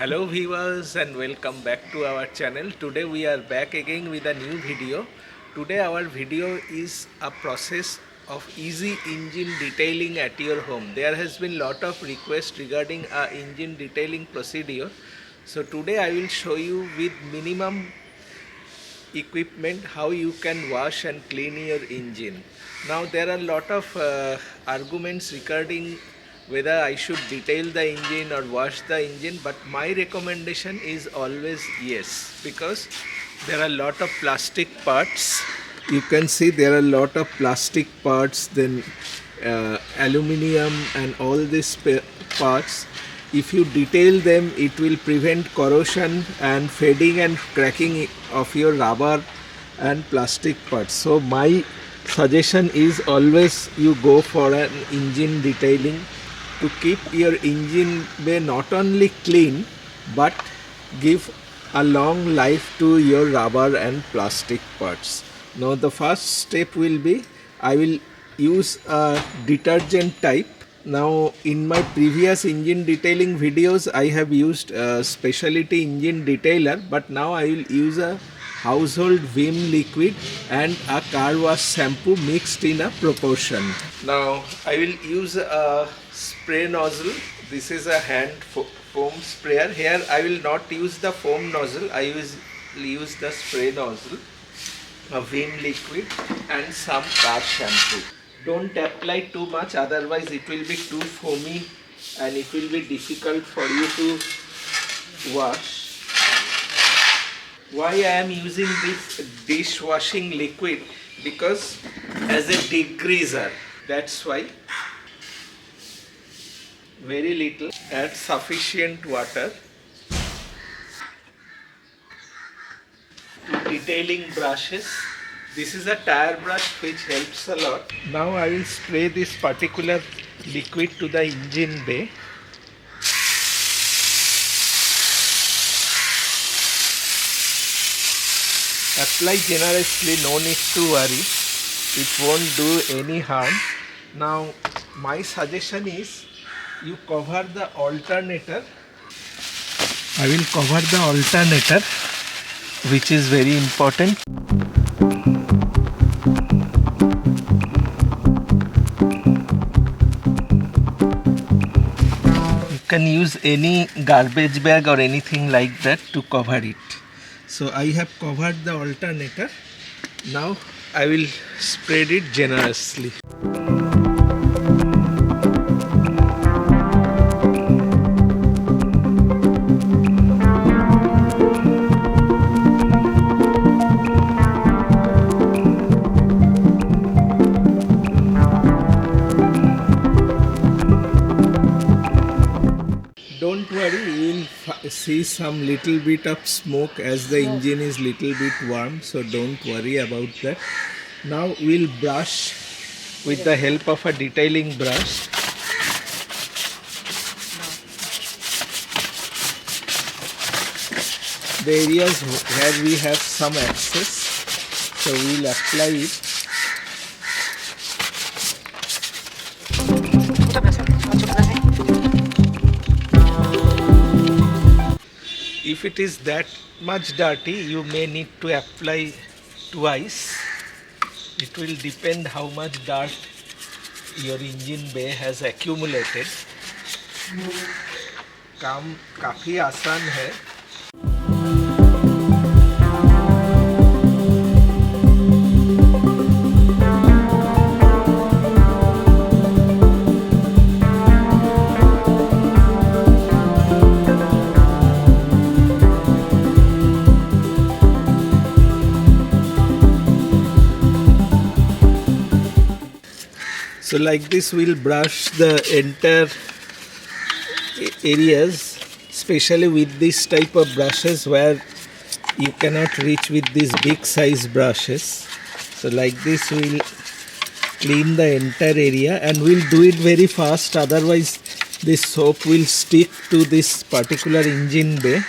Hello viewers and welcome back to our channel. Today we are back again with a new video. Today our video is a process of easy engine detailing at your home. There has been lot of requests regarding a engine detailing procedure. So today I will show you with minimum equipment how you can wash and clean your engine. Now there are a lot of arguments regarding whether I should detail the engine or wash the engine, but my recommendation is always yes, because there are a lot of plastic parts. You can see there are a lot of plastic parts, then aluminium and all these parts. If you detail them, it will prevent corrosion and fading and cracking of your rubber and plastic parts. So my suggestion is always you go for an engine detailing to keep your engine bay not only clean but give a long life to your rubber and plastic parts. Now the first step will be I will use a detergent type. Now in my previous engine detailing videos I have used a specialty engine detailer, but now I will use a household vim liquid and a car wash shampoo mixed in a proportion. Now I will use a spray nozzle. This is a hand foam sprayer. Here I will not use the foam nozzle, I use the spray nozzle, a vim liquid and some car shampoo. Don't apply too much, otherwise it will be too foamy and it will be difficult for you to wash. Why I am using this dishwashing liquid? Because as a degreaser, that's why. Very little, add sufficient water. Detailing brushes. This is a tire brush which helps a lot. Now I will spray this particular liquid to the engine bay. Apply generously, no need to worry. It won't do any harm. Now my suggestion is you cover the alternator. I will cover the alternator, which is very important. You can use any garbage bag or anything like that to cover it. So I have covered the alternator. Now I will spread it generously. Don't worry, you will see some little bit of smoke as the engine is little bit warm, so don't worry about that. Now we'll brush with the help of a detailing brush. The areas where we have some excess, so we'll apply it. If it is that much dirty, you may need to apply twice. It will depend how much dirt your engine bay has accumulated. काम काफ़ी आसान है. So like this we'll brush the entire areas, especially with this type of brushes where you cannot reach with these big size brushes. So like this we'll clean the entire area, and we'll do it very fast, otherwise this soap will stick to this particular engine bay.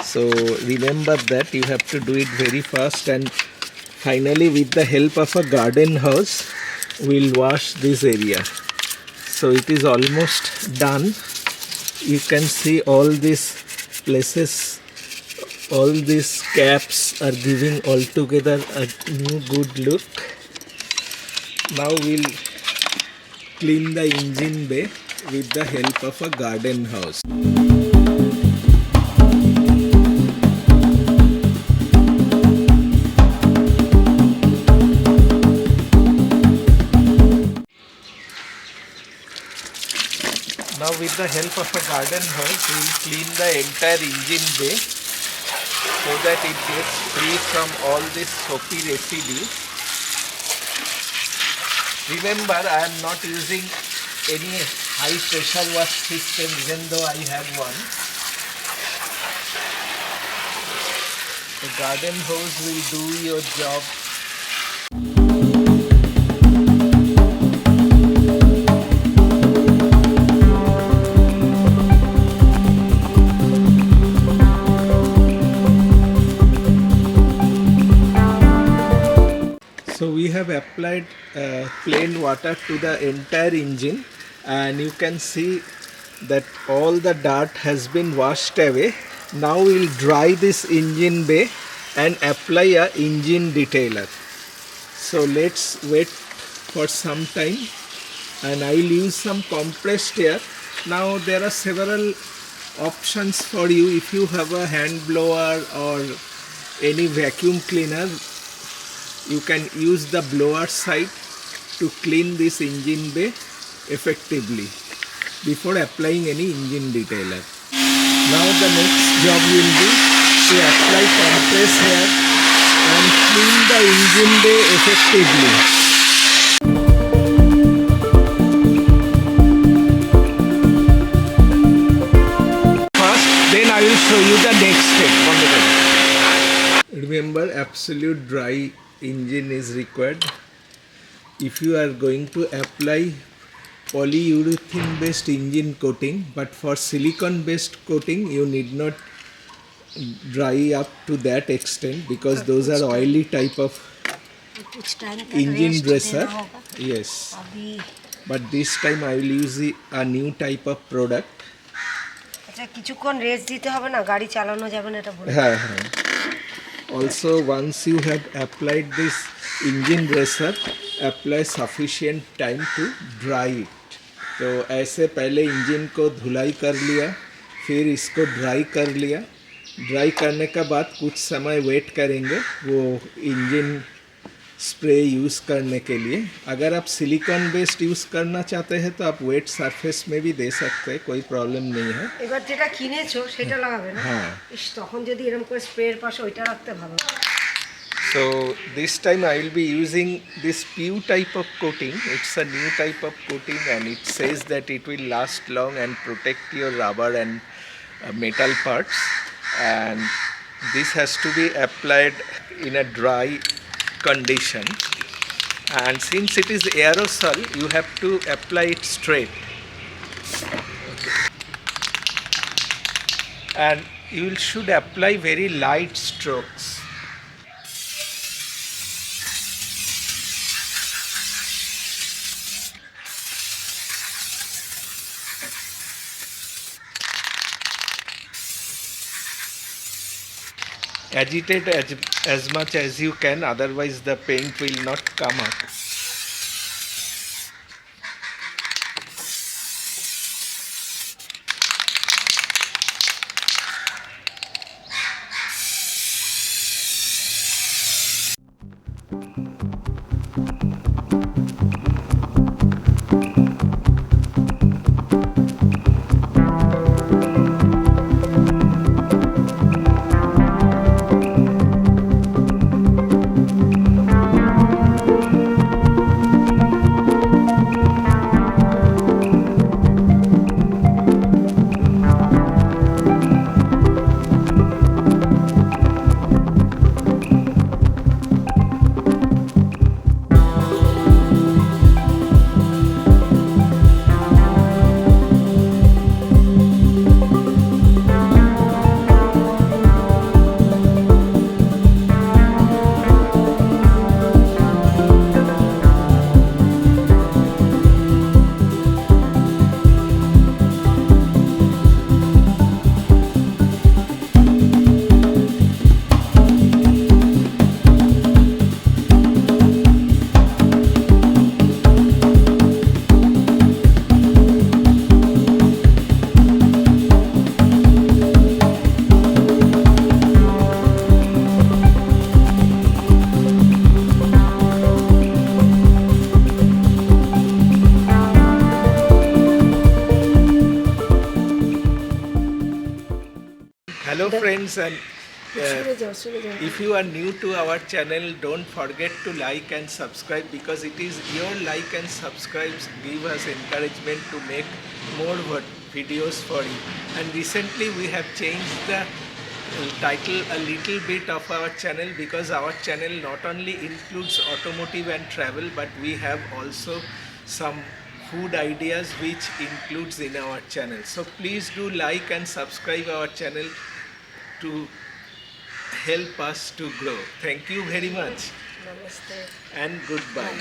So remember that you have to do it very fast, and finally with the help of a garden hose we'll wash this area. So it is almost done. You can see all this places, all these caps are giving altogether a new good look. Now we'll clean the engine bay with the help of a garden hose. Now with the help of a garden hose, we will clean the entire engine bay so that it gets free from all this soapy residue. Remember, I am not using any high pressure wash system even though I have one. The garden hose will do your job. So we have applied plain water to the entire engine, and you can see that all the dirt has been washed away. Now we will dry this engine bay and apply a engine detailer. So let's wait for some time, and I will use some compressed air. Now there are several options for you. If you have a hand blower or any vacuum cleaner, you can use the blower side to clean this engine bay effectively before applying any engine detailer. Now the next job will be to apply compressed air and clean the engine bay effectively. First, then I will show you the next step. Remember, absolute dry engine is required. If you are going to apply polyurethane based engine coating, but for silicone based coating you need not dry up to that extent because those are oily type of engine dresser. Yes, but this time I will use a new type of product. Also, once you have applied this engine dresser, apply sufficient time to dry it. तो ऐसे पहले engine को धुलाई कर लिया, फिर इसको dry कर लिया. ड्राई करने के बाद कुछ समय वेट करेंगे वो इंजन स्प्रे यूज़ करने के लिए. अगर आप सिलिकॉन बेस्ड यूज़ करना चाहते हैं तो आप वेट सरफेस में भी दे सकते हैं, कोई प्रॉब्लम नहीं है. এবার যেটা কিনেছো সেটা লাগাবে না? হ্যাঁ, তখন যদি এরকম করে স্প্রের পাশে ওইটা রাখতে ভালো. So this time I will be using this PU type of coating. It's a new type of coating and it says that it will last long and protect your rubber and metal parts, and this has to be applied in a dry condition, and since it is aerosol you have to apply it straight. And you should apply very light strokes. Agitate as much as you can, otherwise the paint will not come up. Hello friends, and সরে যাও সরে যাও if you are new to our channel, don't forget to like and subscribe, because it is your like and subscribes give us encouragement to make more videos for you. And recently we have changed the title a little bit of our channel, because our channel not only includes automotive and travel, but we have also some food ideas which includes in our channel. So please do like and subscribe our channel to help us to grow. Thank you very much namaste and goodbye.